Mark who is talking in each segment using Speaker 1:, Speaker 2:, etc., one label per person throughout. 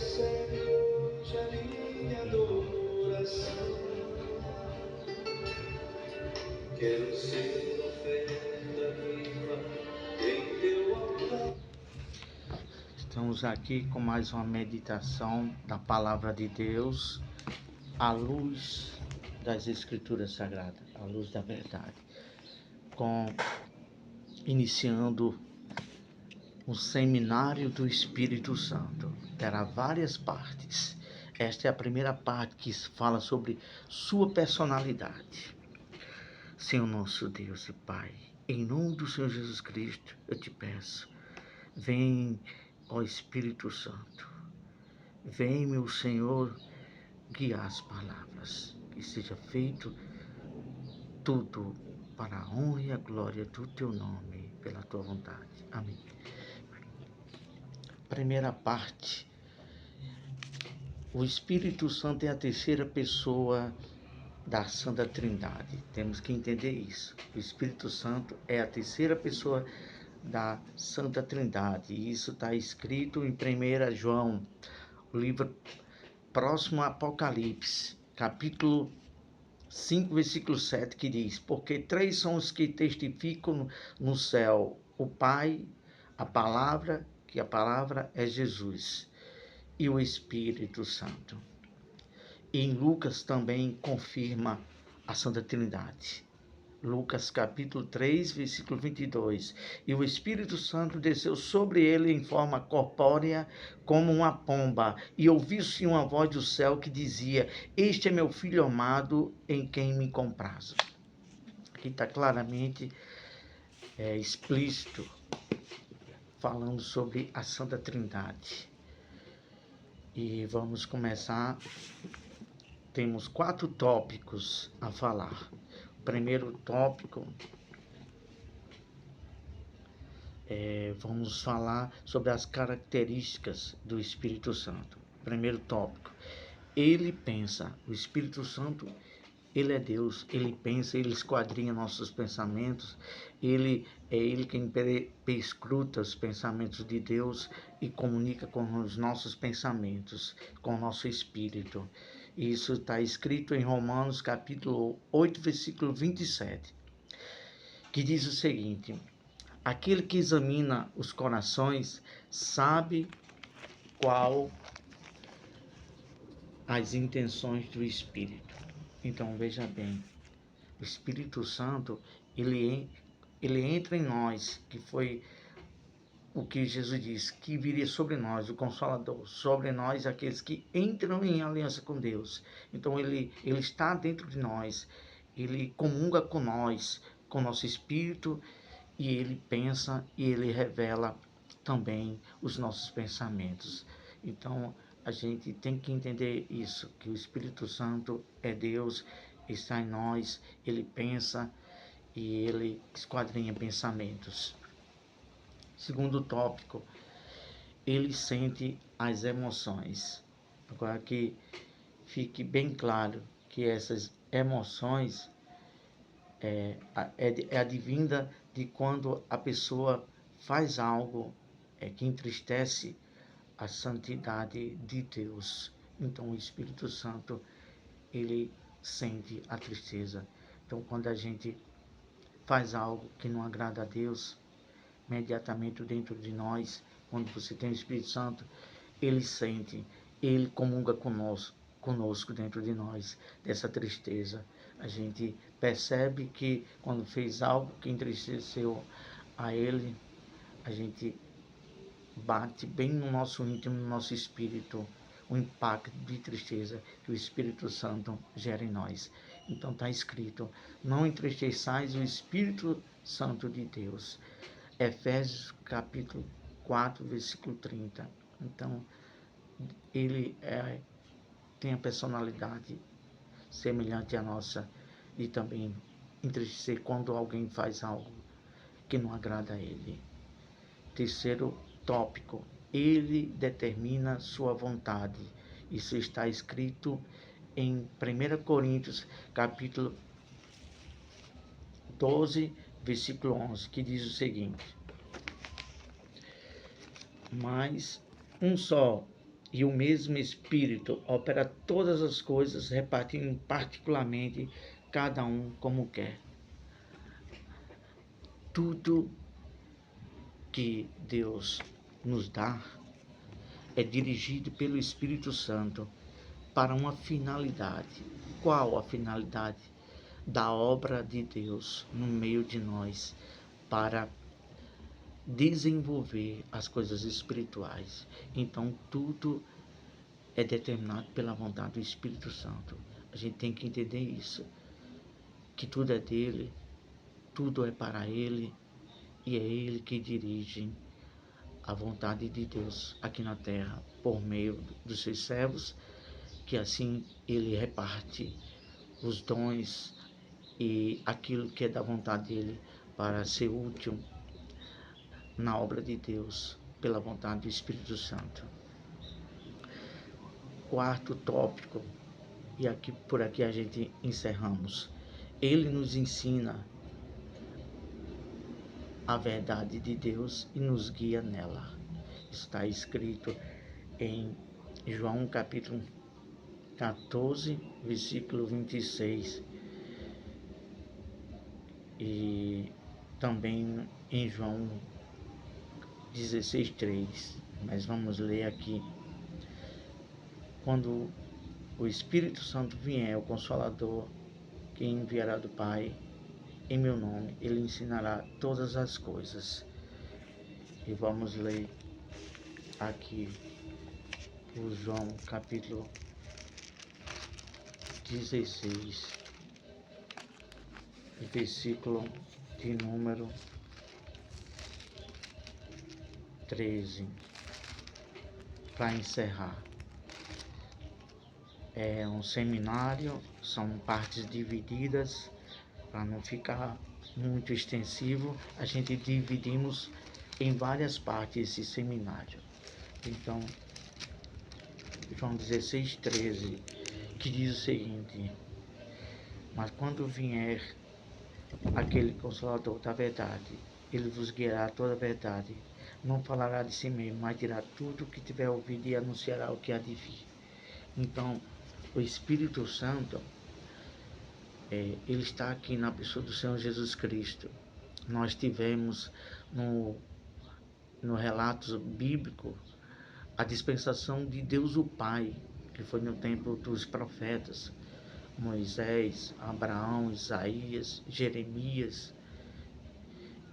Speaker 1: recebe a minha adoração. Quero ser oferta viva em teu altar. Estamos aqui com mais uma meditação da Palavra de Deus, à luz das Escrituras Sagradas, à luz da verdade, iniciando o Seminário do Espírito Santo. Terá várias partes. Esta é a primeira parte que fala sobre sua personalidade. Senhor nosso Deus e Pai, em nome do Senhor Jesus Cristo, eu te peço, vem, ó Espírito Santo, vem, meu Senhor, guiar as palavras, que seja feito tudo para a honra e a glória do teu nome, pela tua vontade. Amém. Primeira parte. O Espírito Santo é a terceira pessoa da Santa Trindade. Temos que entender isso. O Espírito Santo é a terceira pessoa da Santa Trindade. E isso está escrito em 1 João, o livro próximo ao Apocalipse, capítulo 5, versículo 7, que diz: porque três são os que testificam no céu, o Pai, a palavra, que a palavra é Jesus, e o Espírito Santo. E em Lucas também confirma a Santa Trindade. Lucas capítulo 3, versículo 22. E o Espírito Santo desceu sobre ele em forma corpórea, como uma pomba, e ouviu-se uma voz do céu que dizia: este é meu Filho amado, em quem me comprazo. Aqui está claramente explícito, falando sobre a Santa Trindade. E vamos começar. Temos 4 tópicos a falar. O primeiro tópico, vamos falar sobre as características do Espírito Santo. Primeiro tópico, ele pensa. O Espírito Santo, ele é Deus, ele pensa, ele esquadrinha nossos pensamentos, ele é ele quem perscruta os pensamentos de Deus e comunica com os nossos pensamentos, com o nosso espírito. Isso está escrito em Romanos capítulo 8, versículo 27, que diz o seguinte: aquele que examina os corações sabe qual as intenções do Espírito. Então veja bem, o Espírito Santo, ele entra em nós, que foi o que Jesus disse, que viria sobre nós, o Consolador, sobre nós aqueles que entram em aliança com Deus. Então ele está dentro de nós, ele comunga com nós, com nosso espírito, e ele pensa e ele revela também os nossos pensamentos. Então a gente tem que entender isso, que o Espírito Santo é Deus, está em nós, ele pensa e ele esquadrinha pensamentos. Segundo tópico, ele sente as emoções. Agora que fique bem claro que essas emoções é advinda de quando a pessoa faz algo que entristece a santidade de Deus. Então o Espírito Santo, ele sente a tristeza. Então quando a gente faz algo que não agrada a Deus, imediatamente dentro de nós, quando você tem o Espírito Santo, ele sente, ele comunga conosco dentro de nós, dessa tristeza. A gente percebe que quando fez algo que entristeceu a ele, a gente bate bem no nosso íntimo, no nosso espírito, o impacto de tristeza que o Espírito Santo gera em nós. Então está escrito: não entristeçais o Espírito Santo de Deus. Efésios capítulo 4, versículo 30. Então, ele tem a personalidade semelhante à nossa e também entristecer quando alguém faz algo que não agrada a ele. Terceiro tópico, ele determina sua vontade. Isso está escrito em 1 Coríntios capítulo 12, versículo 11, que diz o seguinte: mas um só E o mesmo Espírito opera todas as coisas, repartindo particularmente cada um como quer. Tudo que Deus nos dá é dirigido pelo Espírito Santo para uma finalidade. Qual a finalidade? Da obra de Deus no meio de nós, para desenvolver as coisas espirituais. Então, tudo é determinado pela vontade do Espírito Santo. A gente tem que entender isso, que tudo é dele, tudo é para ele, e é ele que dirige a vontade de Deus aqui na terra, por meio dos seus servos, que assim ele reparte os dons e aquilo que é da vontade dele para ser útil na obra de Deus, pela vontade do Espírito Santo. Quarto tópico, e aqui por aqui a gente encerramos. Ele nos ensina a verdade de Deus e nos guia nela. Está escrito em João capítulo 14, versículo 26. E também em João 16:3. Mas vamos ler aqui. Quando o Espírito Santo vier, o Consolador, que enviará do Pai em meu nome, ele ensinará todas as coisas. E vamos ler aqui o João capítulo 16, versículo de número 13, para encerrar. É um seminário, são partes divididas, para não ficar muito extensivo, a gente dividimos em várias partes esse seminário. Então, João 16:13, que diz o seguinte: mas quando vier aquele Consolador da verdade, ele vos guiará a toda a verdade. Não falará de si mesmo, mas dirá tudo o que tiver ouvido e anunciará o que há de vir. Então, o Espírito Santo, ele está aqui na pessoa do Senhor Jesus Cristo. Nós tivemos no relato bíblico a dispensação de Deus o Pai, que foi no tempo dos profetas, Moisés, Abraão, Isaías, Jeremias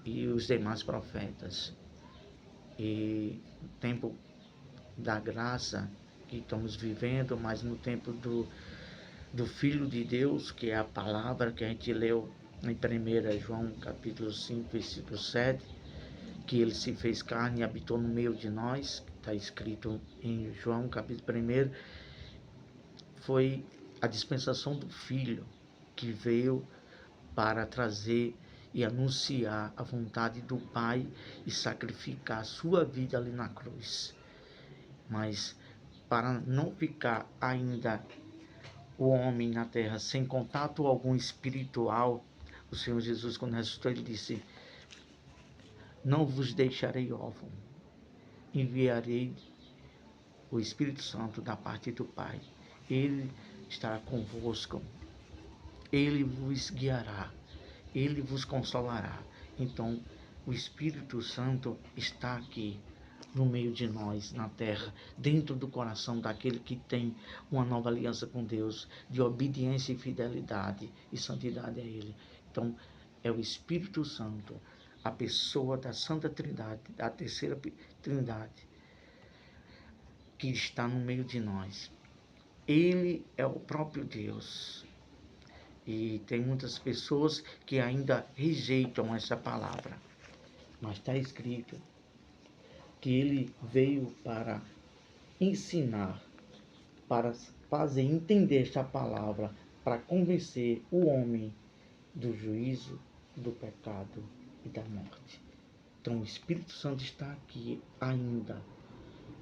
Speaker 1: e os demais profetas. E no tempo da graça que estamos vivendo, mas no tempo do Filho de Deus, que é a palavra que a gente leu em 1 João capítulo 5, versículo 7, que ele se fez carne e habitou no meio de nós, está escrito em João capítulo 1, foi a dispensação do Filho, que veio para trazer e anunciar a vontade do Pai e sacrificar a sua vida ali na cruz. Mas para não ficar ainda o homem na terra sem contato algum espiritual, o Senhor Jesus, quando ressuscitou, ele disse: não vos deixarei órfão, enviarei o Espírito Santo da parte do Pai. Ele estará convosco, ele vos guiará, ele vos consolará. Então, o Espírito Santo está aqui no meio de nós, na terra, dentro do coração daquele que tem uma nova aliança com Deus, de obediência e fidelidade e santidade a Ele. Então, é o Espírito Santo, a pessoa da Santa Trindade, da terceira Trindade, que está no meio de nós. Ele é o próprio Deus. E tem muitas pessoas que ainda rejeitam essa palavra. Mas está escrito que ele veio para ensinar, para fazer entender esta palavra, para convencer o homem do juízo, do pecado e da morte. Então o Espírito Santo está aqui ainda,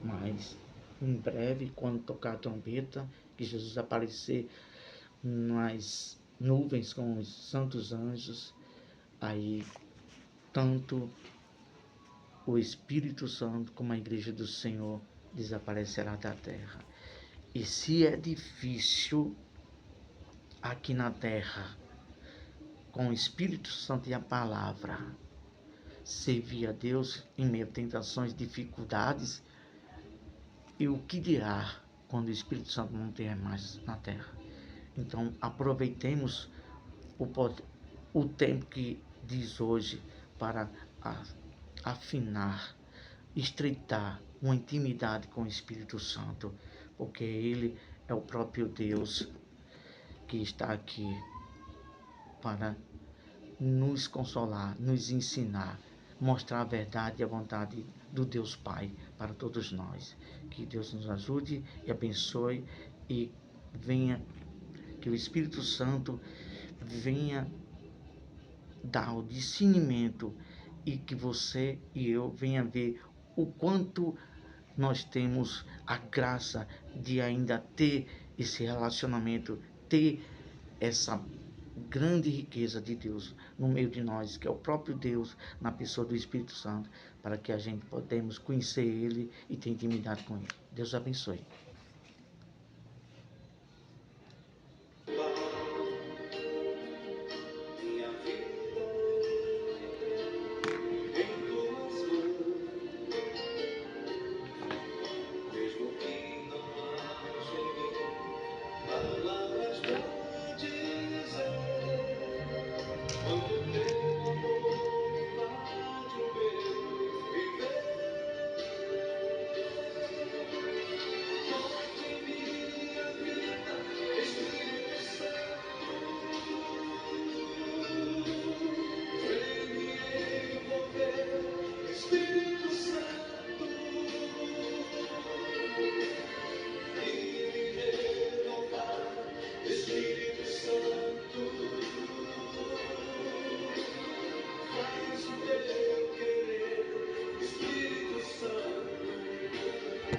Speaker 1: mas em breve, quando tocar a trombeta, que Jesus aparecer nas nuvens com os santos anjos, aí tanto o Espírito Santo como a Igreja do Senhor desaparecerá da terra. E se é difícil aqui na terra, com o Espírito Santo e a palavra, servir a Deus em meio a tentações, dificuldades, e o que dirá quando o Espírito Santo não estiver mais na terra? Então, aproveitemos o tempo que diz hoje para afinar, estreitar uma intimidade com o Espírito Santo, porque Ele é o próprio Deus que está aqui para nos consolar, nos ensinar, mostrar a verdade e a vontade do Deus Pai para todos nós. Que Deus nos ajude e abençoe e venha, que o Espírito Santo venha dar o discernimento e que você e eu venha ver o quanto nós temos a graça de ainda ter esse relacionamento, ter essa grande riqueza de Deus no meio de nós, que é o próprio Deus na pessoa do Espírito Santo, para que a gente podemos conhecer Ele e ter intimidade com Ele. Deus abençoe.